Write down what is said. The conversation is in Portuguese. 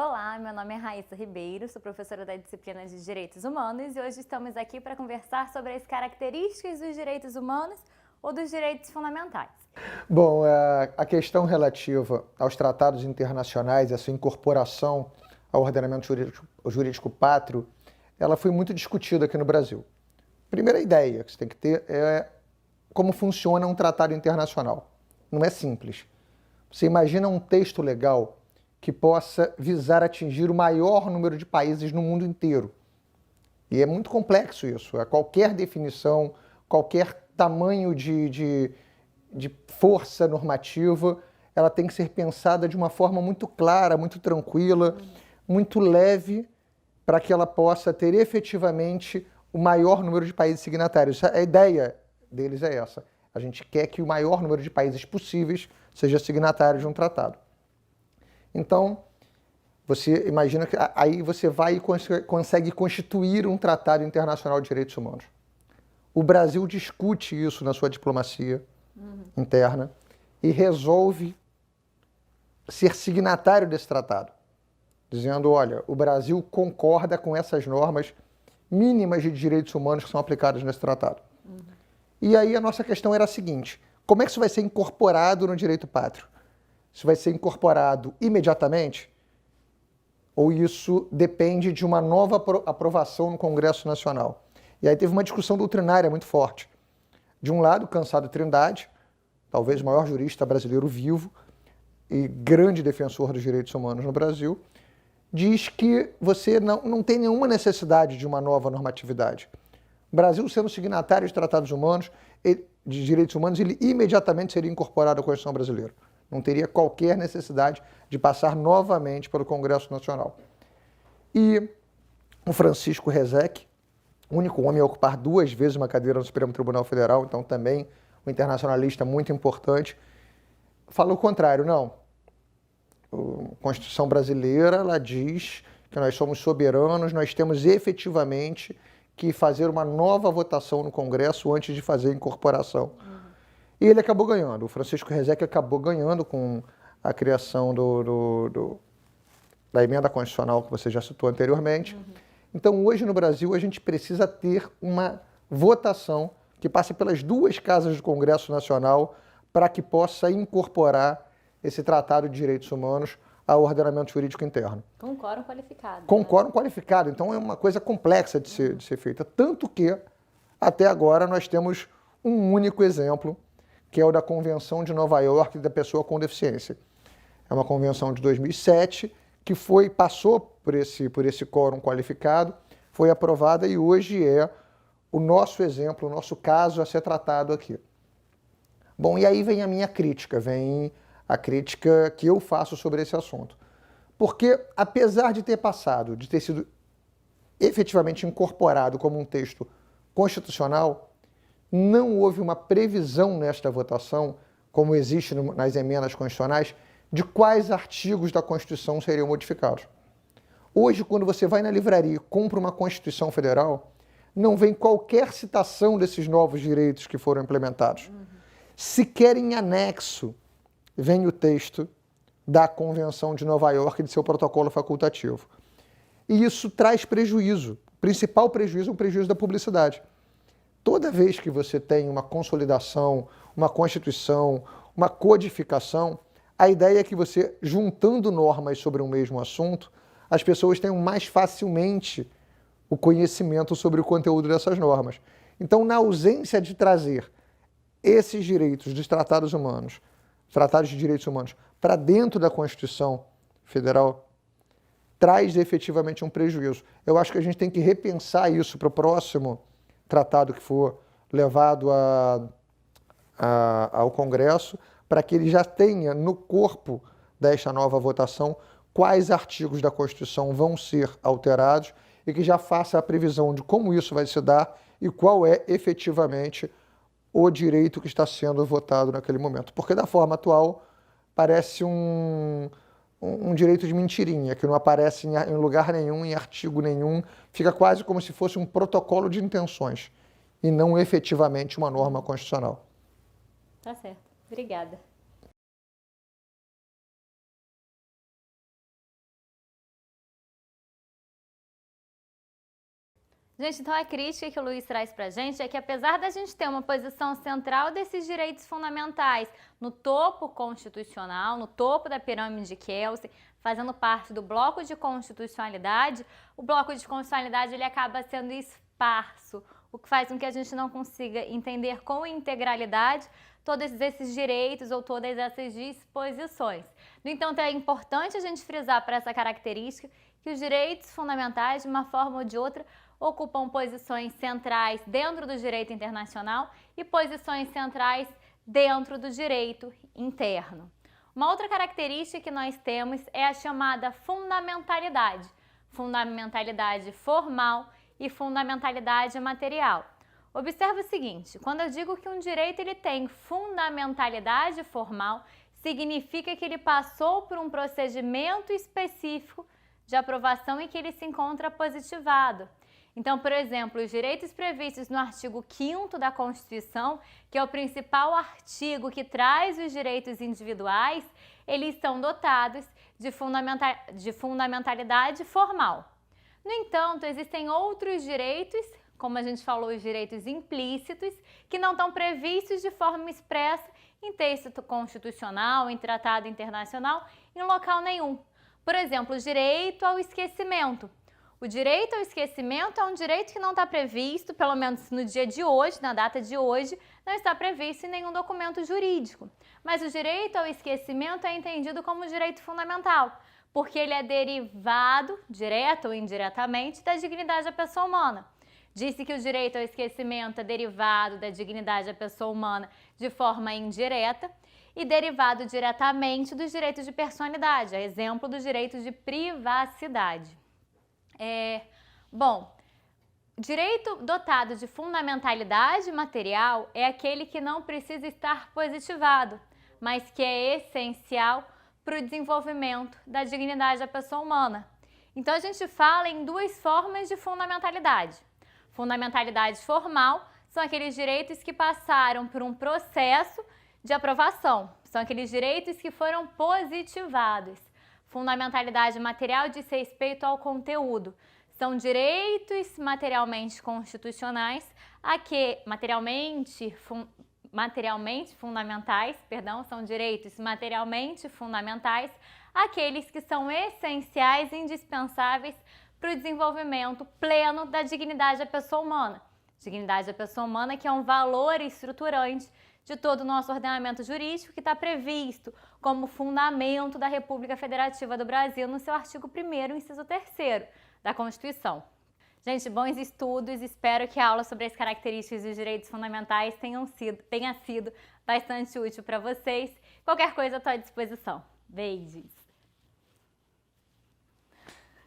Olá, meu nome é Raíssa Ribeiro, sou professora da disciplina de Direitos Humanos e hoje estamos aqui para conversar sobre as características dos direitos humanos ou dos direitos fundamentais. Bom, a questão relativa aos tratados internacionais e a sua incorporação ao ordenamento jurídico pátrio, ela foi muito discutida aqui no Brasil. Primeira ideia que você tem que ter é como funciona um tratado internacional. Não é simples. Você imagina um texto legal que possa visar atingir o maior número de países no mundo inteiro. E é muito complexo isso. Qualquer definição, qualquer tamanho de força normativa, ela tem que ser pensada de uma forma muito clara, muito tranquila, muito leve, para que ela possa ter efetivamente o maior número de países signatários. A ideia deles é essa. A gente quer que o maior número de países possíveis seja signatário de um tratado. Então, você imagina que aí você vai e consegue constituir um tratado internacional de direitos humanos. O Brasil discute isso na sua diplomacia interna e resolve ser signatário desse tratado, dizendo, olha, o Brasil concorda com essas normas mínimas de direitos humanos que são aplicadas nesse tratado. E aí a nossa questão era a seguinte: como é que isso vai ser incorporado no direito pátrio? Isso vai ser incorporado imediatamente? Ou isso depende de uma nova aprovação no Congresso Nacional? E aí teve uma discussão doutrinária muito forte. De um lado, Cansado Trindade, talvez o maior jurista brasileiro vivo e grande defensor dos direitos humanos no Brasil, diz que você não tem nenhuma necessidade de uma nova normatividade. O Brasil, sendo signatário de tratados humanos, de direitos humanos, ele imediatamente seria incorporado à Constituição brasileira. Não teria qualquer necessidade de passar novamente pelo Congresso Nacional. E o Francisco Rezec, o único homem a ocupar 2 vezes uma cadeira no Supremo Tribunal Federal, então também um internacionalista muito importante, falou o contrário. Não, a Constituição brasileira, ela diz que nós somos soberanos, nós temos efetivamente que fazer uma nova votação no Congresso antes de fazer a incorporação. E ele acabou ganhando, o Francisco Rezec acabou ganhando com a criação da emenda constitucional que você já citou anteriormente. Então, hoje no Brasil, a gente precisa ter uma votação que passe pelas 2 casas do Congresso Nacional para que possa incorporar esse Tratado de Direitos Humanos ao ordenamento jurídico interno. Com quórum qualificado. Com quórum qualificado. Então, é uma coisa complexa de ser feita. Tanto que, até agora, nós temos um único exemplo, que é o da Convenção de Nova York da Pessoa com Deficiência. É uma convenção de 2007 que passou por esse quórum qualificado, foi aprovada e hoje é o nosso exemplo, o nosso caso a ser tratado aqui. Bom, e aí vem a minha crítica, vem a crítica que eu faço sobre esse assunto. Porque, apesar de ter passado, de ter sido efetivamente incorporado como um texto constitucional, não houve uma previsão nesta votação, como existe nas emendas constitucionais, de quais artigos da Constituição seriam modificados. Hoje, quando você vai na livraria e compra uma Constituição Federal, não vem qualquer citação desses novos direitos que foram implementados. Sequer em anexo vem o texto da Convenção de Nova York e de seu protocolo facultativo. E isso traz prejuízo. O principal prejuízo é o prejuízo da publicidade. Toda vez que você tem uma consolidação, uma constituição, uma codificação, a ideia é que você, juntando normas sobre um mesmo assunto, as pessoas tenham mais facilmente o conhecimento sobre o conteúdo dessas normas. Então, na ausência de trazer esses direitos dos tratados humanos, tratados de direitos humanos, para dentro da Constituição Federal, traz efetivamente um prejuízo. Eu acho que a gente tem que repensar isso para o próximo tratado que for levado ao Congresso, para que ele já tenha no corpo desta nova votação quais artigos da Constituição vão ser alterados e que já faça a previsão de como isso vai se dar e qual é efetivamente o direito que está sendo votado naquele momento. Porque da forma atual parece um direito de mentirinha, que não aparece em lugar nenhum, em artigo nenhum, fica quase como se fosse um protocolo de intenções e não efetivamente uma norma constitucional. Tá certo. Obrigada. Gente, então a crítica que o Luiz traz pra gente é que apesar da gente ter uma posição central desses direitos fundamentais no topo constitucional, no topo da pirâmide de Kelsen, fazendo parte do bloco de constitucionalidade, o bloco de constitucionalidade ele acaba sendo esparso, o que faz com que a gente não consiga entender com integralidade todos esses direitos ou todas essas disposições. No entanto, é importante a gente frisar para essa característica que os direitos fundamentais, de uma forma ou de outra, ocupam posições centrais dentro do direito internacional e posições centrais dentro do direito interno. Uma outra característica que nós temos é a chamada fundamentalidade, fundamentalidade formal e fundamentalidade material. Observe o seguinte, quando eu digo que um direito ele tem fundamentalidade formal, significa que ele passou por um procedimento específico de aprovação em que ele se encontra positivado. Então, por exemplo, os direitos previstos no artigo 5º da Constituição, que é o principal artigo que traz os direitos individuais, eles são dotados de fundamentalidade formal. No entanto, existem outros direitos, como a gente falou, os direitos implícitos, que não estão previstos de forma expressa em texto constitucional, em tratado internacional, em local nenhum. Por exemplo, o direito ao esquecimento. O direito ao esquecimento é um direito que não está previsto, pelo menos no dia de hoje, na data de hoje, não está previsto em nenhum documento jurídico. Mas o direito ao esquecimento é entendido como direito fundamental, porque ele é derivado, direto ou indiretamente, da dignidade da pessoa humana. Disse que o direito ao esquecimento é derivado da dignidade da pessoa humana de forma indireta e derivado diretamente dos direitos de personalidade, a exemplo do direito de privacidade. Direito dotado de fundamentalidade material é aquele que não precisa estar positivado, mas que é essencial para o desenvolvimento da dignidade da pessoa humana. Então a gente fala em duas formas de fundamentalidade. Fundamentalidade formal são aqueles direitos que passaram por um processo de aprovação, são aqueles direitos que foram positivados. Fundamentalidade material diz respeito ao conteúdo. São direitos materialmente constitucionais, são direitos materialmente fundamentais, aqueles que são essenciais e indispensáveis para o desenvolvimento pleno da dignidade da pessoa humana. Dignidade da pessoa humana que é um valor estruturante de todo o nosso ordenamento jurídico que está previsto como fundamento da República Federativa do Brasil no seu artigo 1º, inciso 3º da Constituição. Gente, bons estudos, espero que a aula sobre as características dos direitos fundamentais tenha sido bastante útil para vocês. Qualquer coisa, estou à disposição. Beijos!